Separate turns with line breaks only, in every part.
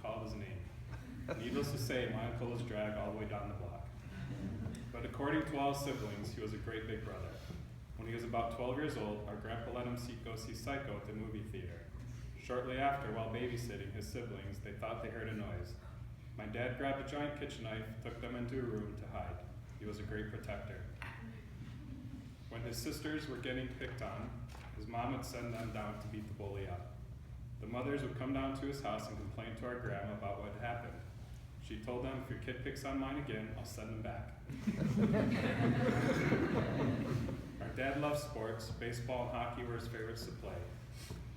called his name. Needless to say, my uncle was dragged all the way down the block. But according to all his siblings, he was a great big brother. When he was about 12 years old, our grandpa let him go see Psycho at the movie theater. Shortly after, while babysitting his siblings, they thought they heard a noise. My dad grabbed a giant kitchen knife, took them into a room to hide. He was a great protector. When his sisters were getting picked on, his mom would send them down to beat the bully up. The mothers would come down to his house and complain to our grandma about what had happened. She told them, if your kid picks on mine again, I'll send him back. Our dad loved sports. Baseball and hockey were his favorites to play.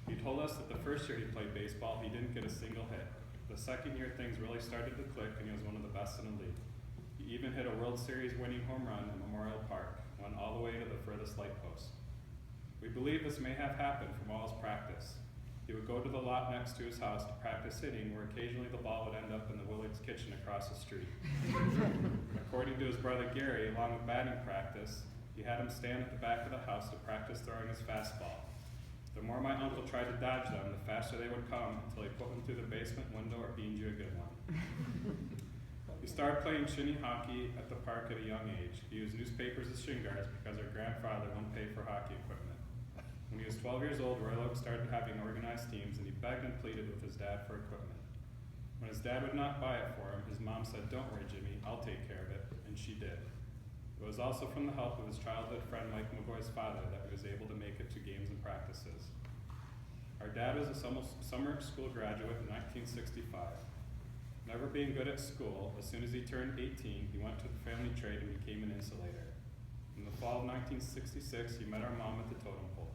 He told us that the first year he played baseball, he didn't get a single hit. The second year, things really started to click, and he was one of the best in the league. He even hit a World Series winning home run in Memorial Park, went all the way to the furthest light post. We believe this may have happened from all his practice. He would go to the lot next to his house to practice hitting, where occasionally the ball would end up in the Willard's kitchen across the street. According to his brother Gary, along with batting practice, he had him stand at the back of the house to practice throwing his fastball. The more my uncle tried to dodge them, the faster they would come until he put them through the basement window or beamed you a good one. He started playing shinny hockey at the park at a young age. He used newspapers as shin guards because our grandfather wouldn't pay for hockey equipment. When he was 12 years old, Royal Oak started having organized teams, and he begged and pleaded with his dad for equipment. When his dad would not buy it for him, his mom said, "Don't worry, Jimmy, I'll take care of it," and she did. It was also from the help of his childhood friend Mike McGoy's father that he was able to make it to games and practices. Our dad was a summer school graduate in 1965. Never being good at school, as soon as he turned 18, he went to the family trade and became an insulator. In the fall of 1966, he met our mom at the totem pole.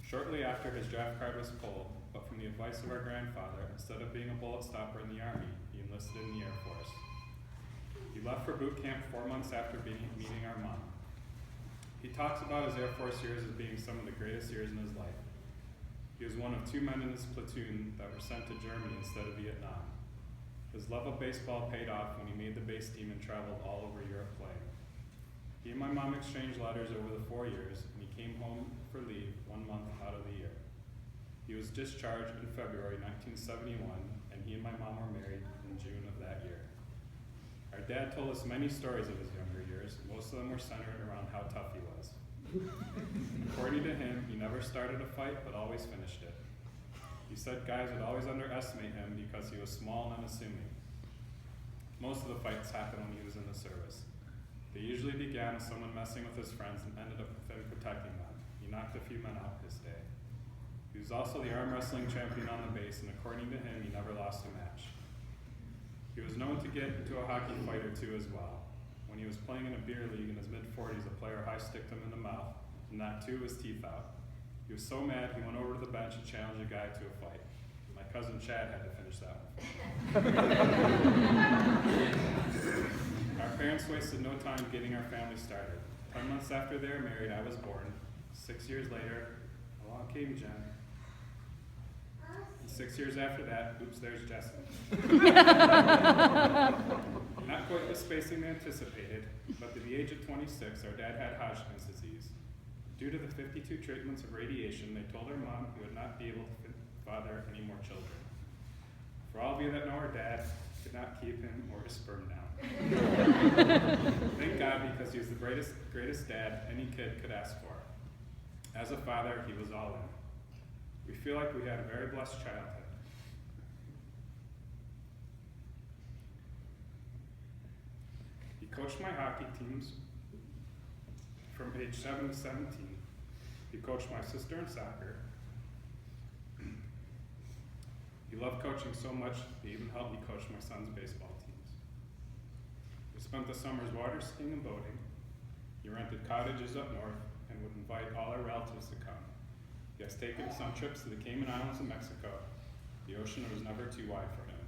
Shortly after, his draft card was pulled, but from the advice of our grandfather, instead of being a bullet stopper in the Army, he enlisted in the Air Force. He left for boot camp 4 months after meeting our mom. He talks about his Air Force years as being some of the greatest years in his life. He was one of 2 men in his platoon that were sent to Germany instead of Vietnam. His love of baseball paid off when he made the base team and traveled all over Europe playing. He and my mom exchanged letters over the 4 years, and he came home for leave 1 month out of the year. He was discharged in February 1971, and he and my mom were married in June of that year. Our dad told us many stories of his younger years. Most of them were centered around how tough he was. According to him, he never started a fight, but always finished it. He said guys would always underestimate him because he was small and unassuming. Most of the fights happened when he was in the service. They usually began with someone messing with his friends and ended up with him protecting them. He knocked a few men out his day. He was also the arm wrestling champion on the base, and according to him, he never lost a match. He was known to get into a hockey fight or two as well. When he was playing in a beer league in his mid-40s, a player high-sticked him in the mouth and knocked 2 of his teeth out. He was so mad, he went over to the bench and challenged a guy to a fight. My cousin Chad had to finish that one. Our parents wasted no time getting our family started. 10 months after they were married, I was born. 6 years later, along came Jen. And 6 years after that, oops, there's Jessica. Not quite the spacing they anticipated, but at the age of 26, our dad had Hodgkin's disease. Due to the 52 treatments of radiation, they told our mom he would not be able to father any more children. For all of you that know our dad, could not keep him or his sperm down. Thank God, because he was the greatest dad any kid could ask for. As a father, he was all in. We feel like we had a very blessed childhood. He coached my hockey teams from age 7 to 17. He coached my sister in soccer. He loved coaching so much, he even helped me coach my son's baseball teams. We spent the summers water skiing and boating. He rented cottages up north and would invite all our relatives to come. He has taken some trips to the Cayman Islands and Mexico. The ocean was never too wide for him.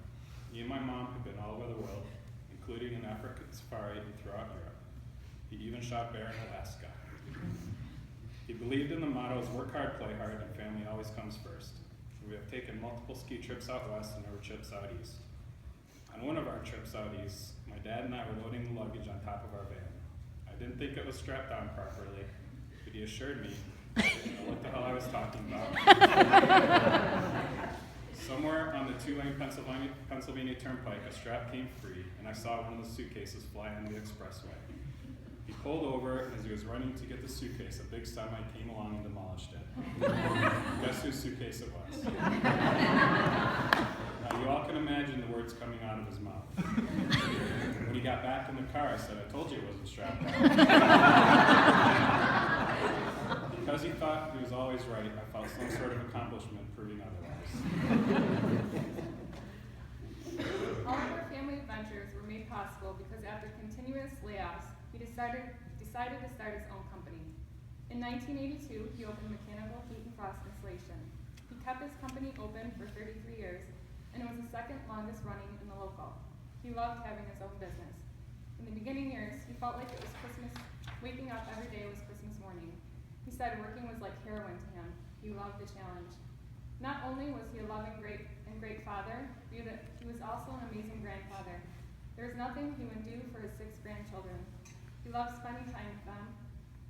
He and my mom have been all over the world, including an African safari and throughout Europe. He even shot bear in Alaska. He believed in the mottos, work hard, play hard, and family always comes first. We have taken multiple ski trips out west and never trips out east. On one of our trips out east, my dad and I were loading the luggage on top of our van. I didn't think it was strapped on properly, but he assured me I didn't know what the hell I was talking about. Somewhere on the two-lane Pennsylvania Turnpike, a strap came free, and I saw one of the suitcases fly on the expressway. He pulled over, and as he was running to get the suitcase, a big semi came along and demolished it. Guess whose suitcase it was? Now, you all can imagine the words coming out of his mouth. When he got back in the car, I said, "I told you it wasn't strapped on." Because he thought he was always right, I felt some sort of accomplishment proving otherwise.
All of our family adventures were made possible because after continuous layoffs, he decided to start his own company. In 1982, he opened Mechanical Heat and Frost Installation. He kept his company open for 33 years, and it was the second longest running in the local. He loved having his own business. In the beginning years, he felt like it was Christmas. Waking up every day was Christmas morning. He said working was like heroin to him. He loved the challenge. Not only was he a loving, great father, he was also an amazing grandfather. There was nothing he would do for his 6 grandchildren. He loved spending time with them.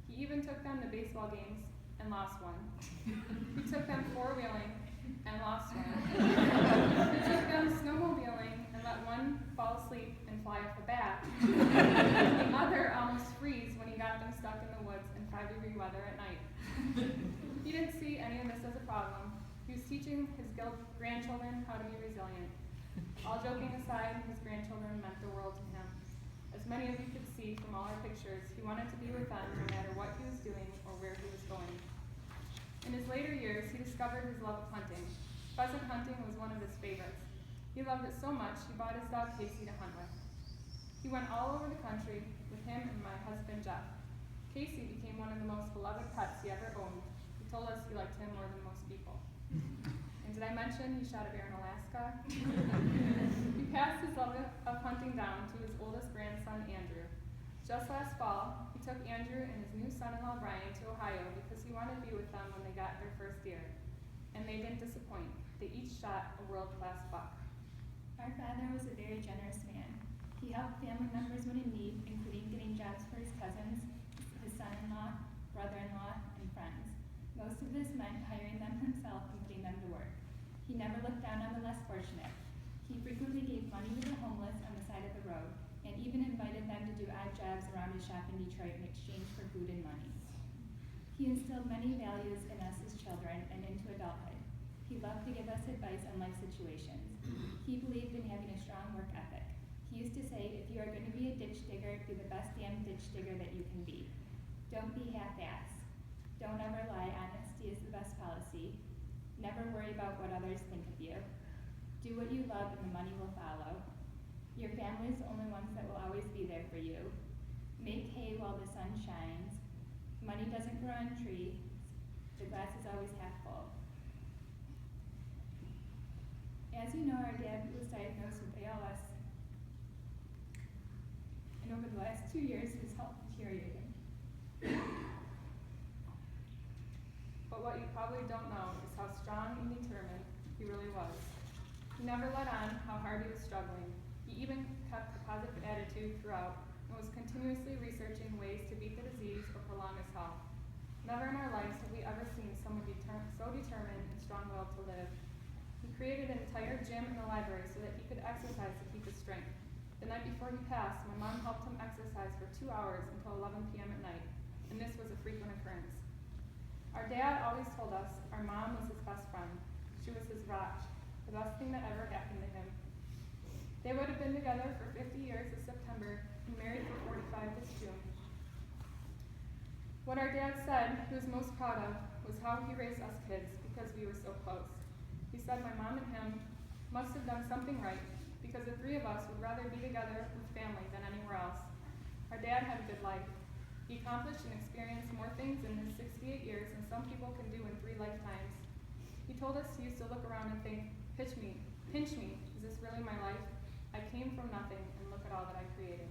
He even took them to baseball games and lost one. He took them 4-wheeling and lost one. He took them snowmobiling and let one fall asleep and fly off the bat. The other almost freeze when he got them stuck in the woods in 5-degree weather at night. He didn't see any of this as a problem. He was teaching his grandchildren how to be resilient. All joking aside, his grandchildren meant the world to him. As many of you could see from all our pictures, he wanted to be with them no matter what he was doing or where he was going. In his later years, he discovered his love of hunting. Pheasant hunting was one of his favorites. He loved it so much, he bought his dog Casey to hunt with. He went all over the country with him and my husband Jeff. Casey became one of the most beloved pets he ever owned. He told us he liked him more than most people. And did I mention he shot a bear in Alaska? He passed his love of hunting down to his oldest grandson, Andrew. Just last fall, he took Andrew and his new son-in-law, Brian, to Ohio because he wanted to be with them when they got their first deer. And they didn't disappoint. They each shot a world-class buck.
Our father was a very generous man. He helped family members when in need, including getting jobs for his cousins, his son-in-law, brother-in-law, and friends. Most of this meant hiring them himself and putting them to work. He never looked down on the less fortunate. He frequently gave money to the homeless on the side of the road, and even invited them to do odd jobs around his shop in Detroit in exchange for food and money. He instilled many values in us as children and into adulthood. He loved to give us advice on life situations. He believed in having a strong work ethic. He used to say, if you are going to be a ditch digger, be the best damn ditch digger that you can be. Don't be half-assed. Don't ever lie. Honesty is the best policy. Never worry about what others think of you. Do what you love and the money will follow. Your family is the only ones that will always be there for you. Make hay while the sun shines. Money doesn't grow on trees. The glass is always half full. As you know, our dad was diagnosed with ALS, and over the last 2 years, his health deteriorated.
But what you probably don't know is how strong and determined he really was. He never let on how hard he was struggling. He even kept a positive attitude throughout and was continuously researching ways to beat the disease or prolong his health. Never in our lives have we ever seen someone so determined and strong-willed to live. He created an entire gym in the library so that he could exercise to keep his strength. The night before he passed, my mom helped him exercise for 2 hours until 11 p.m. at night, and this was a frequent occurrence. Our dad always told us our mom was his best friend. She was his rock, the best thing that ever happened to him. They would have been together for 50 years this September and married for 45 this June. What our dad said he was most proud of was how he raised us kids because we were so close. He said my mom and him must have done something right because the 3 of us would rather be together with family than anywhere else. Our dad had a good life. He accomplished and experienced more things in his 68 years than some people can do in 3 lifetimes. He told us he used to look around and think, pinch me, is this really my life? I came from nothing and look at all that I created.